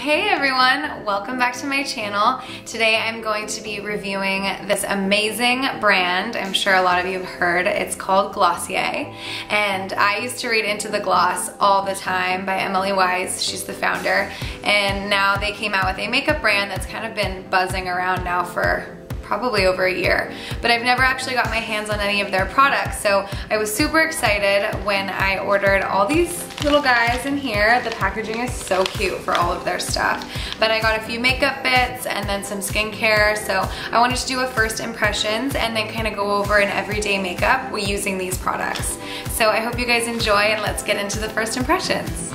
Hey everyone, welcome back to my channel. Today I'm going to be reviewing this amazing brand. I'm sure a lot of you have heard. It's called GLOSSIER, and I used to read Into the Gloss all the time by Emily Wise. She's the founder, and now they came out with a makeup brand that's kind of been buzzing around now for probably over a year, but I've never actually got my hands on any of their products, so I was super excited when I ordered all these little guys in here. The packaging is so cute for all of their stuff, but I got a few makeup bits and then some skincare, so I wanted to do a first impressions and then kind of go over an everyday makeup using these products. So I hope you guys enjoy, and let's get into the first impressions.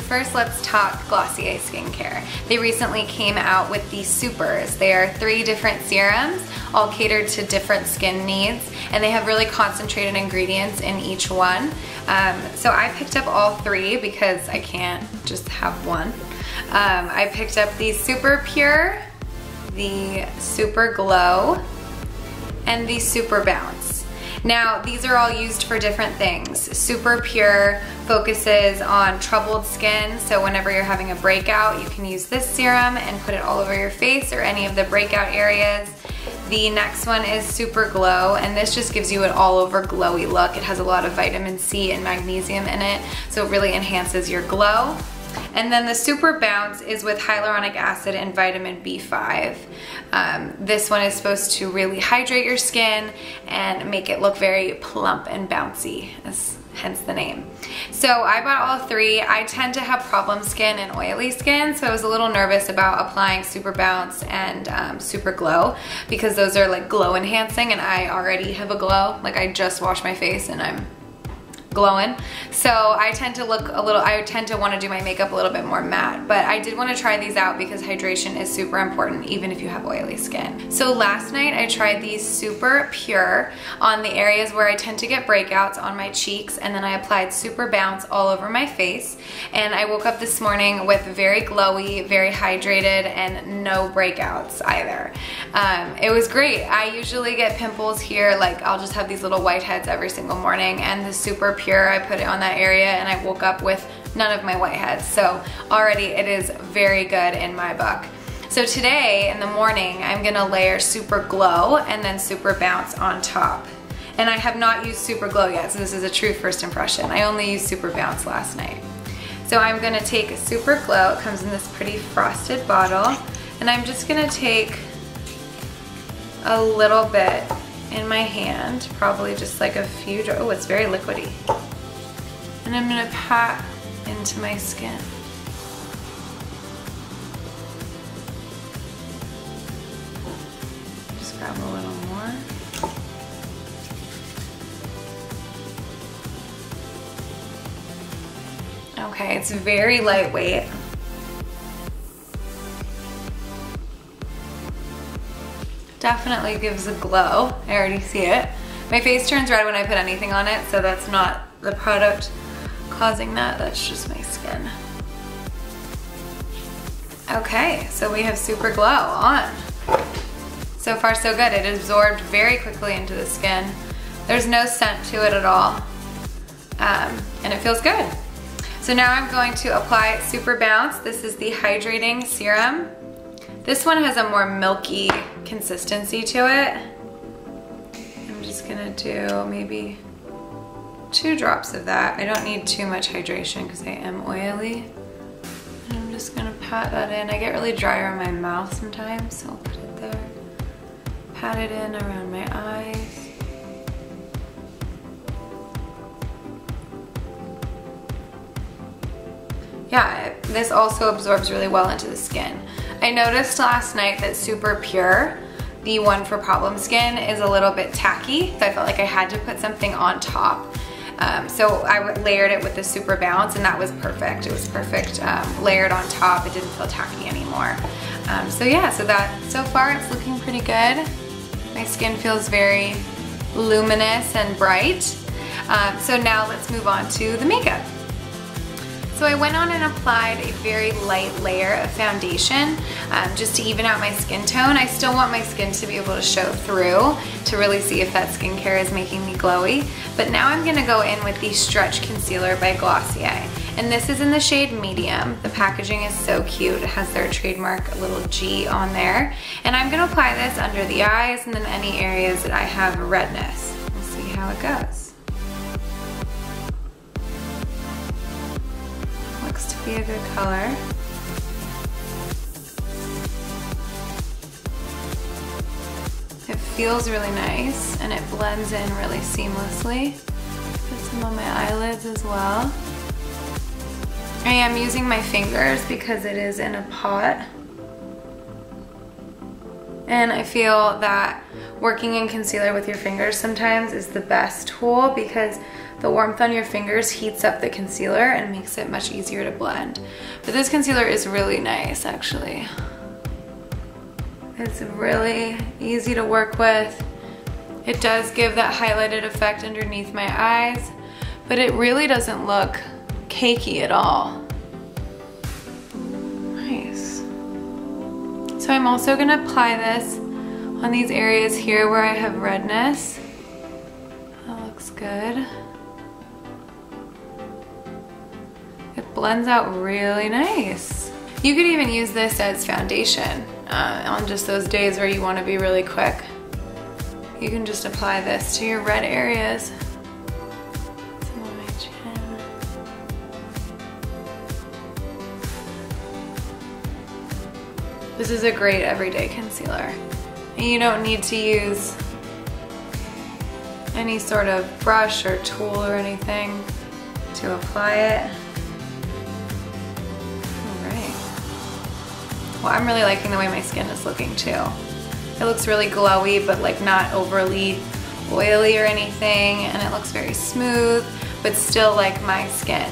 First, let's talk Glossier skincare. They recently came out with the Supers. They are 3 different serums, all catered to different skin needs, and they have really concentrated ingredients in each one. So I picked up all 3 because I can't just have one. I picked up the Super Pure, the Super Glow, and the Super Bounce. Now, these are all used for different things. Super Pure focuses on troubled skin, so whenever you're having a breakout, you can use this serum and put it all over your face or any of the breakout areas. The next one is Super Glow, and this just gives you an all-over glowy look. It has a lot of vitamin C and magnesium in it, so it really enhances your glow. And then the Super Bounce is with hyaluronic acid and vitamin B5. This one is supposed to really hydrate your skin and make it look very plump and bouncy, hence the name. So I bought all 3. I tend to have problem skin and oily skin, so I was a little nervous about applying Super Bounce and Super Glow because those are like glow enhancing, and I already have a glow. Like, I just washed my face and I'm glowing. So I tend to want to do my makeup a little bit more matte, but I did want to try these out because hydration is super important even if you have oily skin. So last night I tried these Super Pure on the areas where I tend to get breakouts on my cheeks, and then I applied Super Bounce all over my face, and I woke up this morning with very glowy, very hydrated, and no breakouts either. It was great. I usually get pimples here, like I'll just have these little whiteheads every single morning, and the Super Pure, I put it on that area and I woke up with none of my whiteheads. So already it is very good in my book. So today in the morning I'm gonna layer Super Glow and then Super Bounce on top. And I have not used Super Glow yet, so this is a true first impression. I only used Super Bounce last night. So I'm gonna take Super Glow. It comes in this pretty frosted bottle, and I'm just gonna take a little bit in my hand, probably just like a few drops. Oh, it's very liquidy. And I'm gonna pat into my skin. Just grab a little more. Okay, it's very lightweight. Definitely gives a glow. I already see it. My face turns red when I put anything on it, so that's not the product causing that. That's just my skin. Okay, so we have Super Glow on. So far so good. It absorbed very quickly into the skin. There's no scent to it at all. And it feels good. So now I'm going to apply Super Bounce. This is the hydrating serum. This one has a more milky consistency to it. I'm just gonna do maybe 2 drops of that. I don't need too much hydration because I am oily. And I'm just gonna pat that in. I get really dry around my mouth sometimes, so I'll put it there. Pat it in around my eyes. Yeah, this also absorbs really well into the skin. I noticed last night that Super Pure, the one for problem skin, is a little bit tacky, so I felt like I had to put something on top. So I layered it with the Super Bounce, and that was perfect. It was perfect layered on top. It didn't feel tacky anymore. So yeah, so far it's looking pretty good. My skin feels very luminous and bright. So now let's move on to the makeup. So I went on and applied a very light layer of foundation just to even out my skin tone. I still want my skin to be able to show through to really see if that skincare is making me glowy. But now I'm gonna go in with the Stretch Concealer by Glossier. And this is in the shade medium. The packaging is so cute. It has their trademark little G on there. And I'm gonna apply this under the eyes and then any areas that I have redness. We'll see how it goes. Looks to be a good color. It feels really nice and it blends in really seamlessly. Put some on my eyelids as well. I am using my fingers because it is in a pot. And I feel that working in concealer with your fingers sometimes is the best tool because the warmth on your fingers heats up the concealer and makes it much easier to blend. But this concealer is really nice, actually. It's really easy to work with. It does give that highlighted effect underneath my eyes, but it really doesn't look cakey at all. Nice. So I'm also gonna apply this on these areas here where I have redness. That looks good. It blends out really nice. You could even use this as foundation on just those days where you want to be really quick. You can just apply this to your red areas. Some on my chin. This is a great everyday concealer. And you don't need to use any sort of brush or tool or anything to apply it. Well, I'm really liking the way my skin is looking too. It looks really glowy, but like not overly oily or anything, and it looks very smooth, but still like my skin.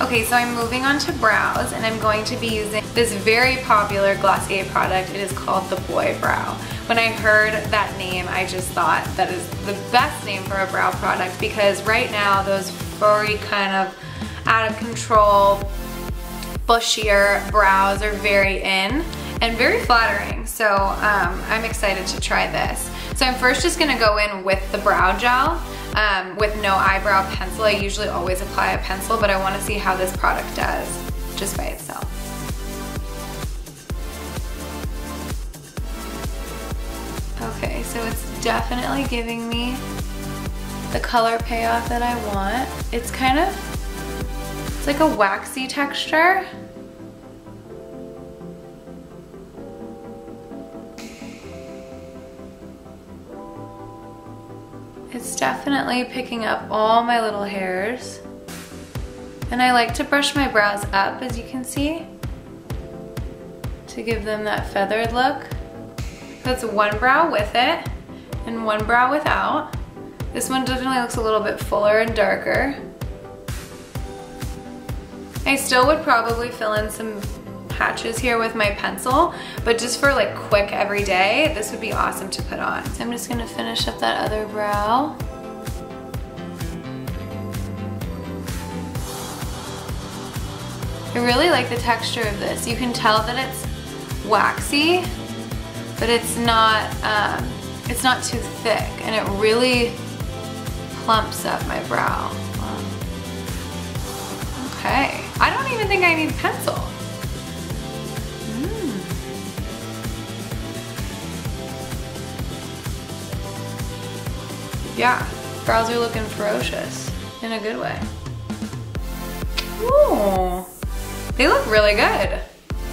Okay, so I'm moving on to brows, and I'm going to be using this very popular Glossier product. It is called the Boy Brow. When I heard that name, I just thought that is the best name for a brow product because right now those furry kind of out of control bushier brows are very in and very flattering, so I'm excited to try this. So I'm first just gonna go in with the brow gel with no eyebrow pencil. I usually always apply a pencil, but I wanna see how this product does just by itself. Okay, so it's definitely giving me the color payoff that I want. It's kind of, it's like a waxy texture. It's definitely picking up all my little hairs. And I like to brush my brows up, as you can see, to give them that feathered look. That's one brow with it and one brow without. This one definitely looks a little bit fuller and darker. I still would probably fill in some patches here with my pencil, but just for like quick every day, this would be awesome to put on. So I'm just gonna finish up that other brow. I really like the texture of this. You can tell that it's waxy, but it's not too thick, and it really plumps up my brow. Okay, I don't even think I need pencil. Yeah, brows are looking ferocious in a good way. Ooh, they look really good.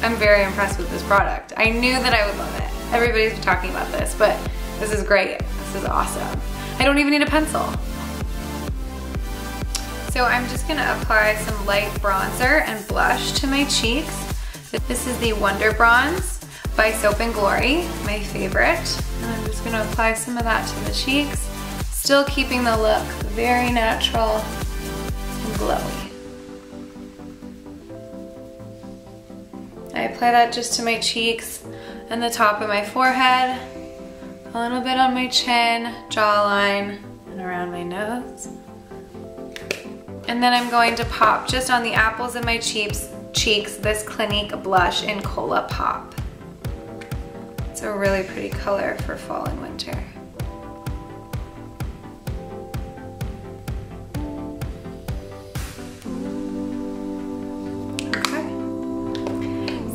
I'm very impressed with this product. I knew that I would love it. Everybody's been talking about this, but this is great. This is awesome. I don't even need a pencil. So I'm just gonna apply some light bronzer and blush to my cheeks. This is the Wonder Bronze by Soap & Glory, my favorite. And I'm just gonna apply some of that to the cheeks, still keeping the look very natural and glowy. I apply that just to my cheeks and the top of my forehead, a little bit on my chin, jawline, and around my nose. And then I'm going to pop just on the apples of my cheeks this Clinique blush in Cola Pop. It's a really pretty color for fall and winter.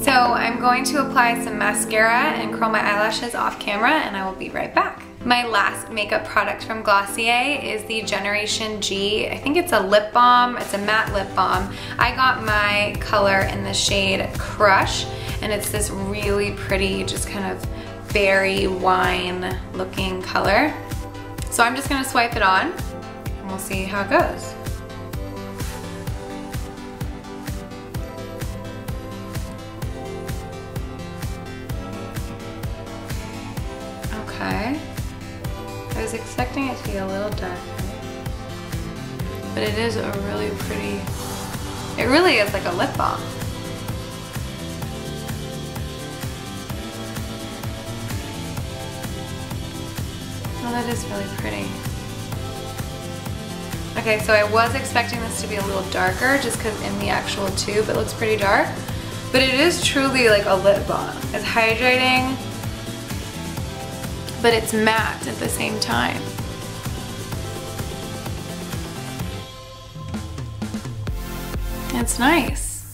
So I'm going to apply some mascara and curl my eyelashes off camera, and I will be right back. My last makeup product from Glossier is the Generation G. I think it's a lip balm. It's a matte lip balm. I got my color in the shade Crush, and it's this really pretty, just kind of berry wine looking color. So I'm just gonna swipe it on, and we'll see how it goes. Okay. I was expecting it to be a little darker, but it is a really pretty, it really is like a lip balm. Oh, that is really pretty. Okay, so I was expecting this to be a little darker just because in the actual tube it looks pretty dark, but it is truly like a lip balm. It's hydrating, but it's matte at the same time. It's nice.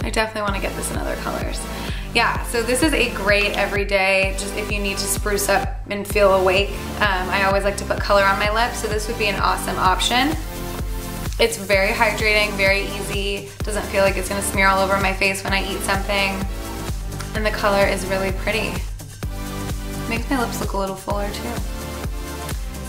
I definitely want to get this in other colors. Yeah, so this is a great everyday, just if you need to spruce up and feel awake. I always like to put color on my lips, so this would be an awesome option. It's very hydrating, very easy, doesn't feel like it's gonna smear all over my face when I eat something. And the color is really pretty. Makes my lips look a little fuller too.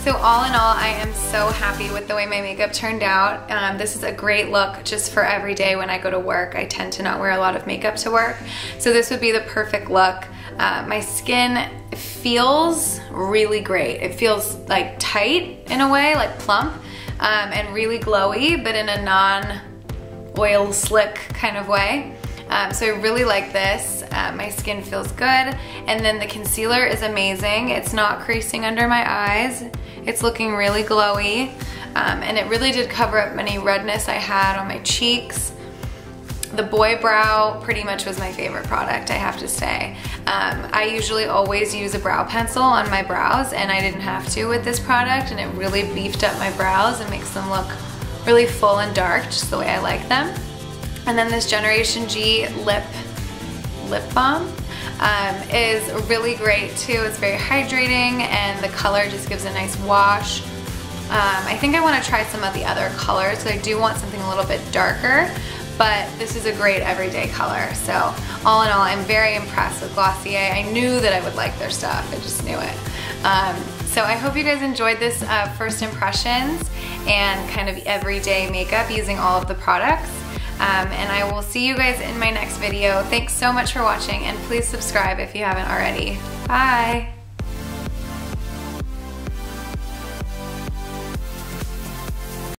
So all in all, I am so happy with the way my makeup turned out. This is a great look just for every day when I go to work. I tend to not wear a lot of makeup to work. So this would be the perfect look. My skin feels really great. It feels like tight in a way, like plump, and really glowy, but in a non-oil slick kind of way. So I really like this. My skin feels good. And then the concealer is amazing. It's not creasing under my eyes. It's looking really glowy. And it really did cover up any redness I had on my cheeks. The Boy Brow pretty much was my favorite product, I have to say. I usually always use a brow pencil on my brows, and I didn't have to with this product, and it really beefed up my brows and makes them look really full and dark, just the way I like them. And then this Generation G lip balm is really great too. It's very hydrating, and the color just gives a nice wash. I think I want to try some of the other colors, so I do want something a little bit darker, but this is a great everyday color. So all in all, I'm very impressed with Glossier. I knew that I would like their stuff, I just knew it. So I hope you guys enjoyed this first impressions and kind of everyday makeup using all of the products. And I will see you guys in my next video. Thanks so much for watching, and please subscribe if you haven't already. Bye!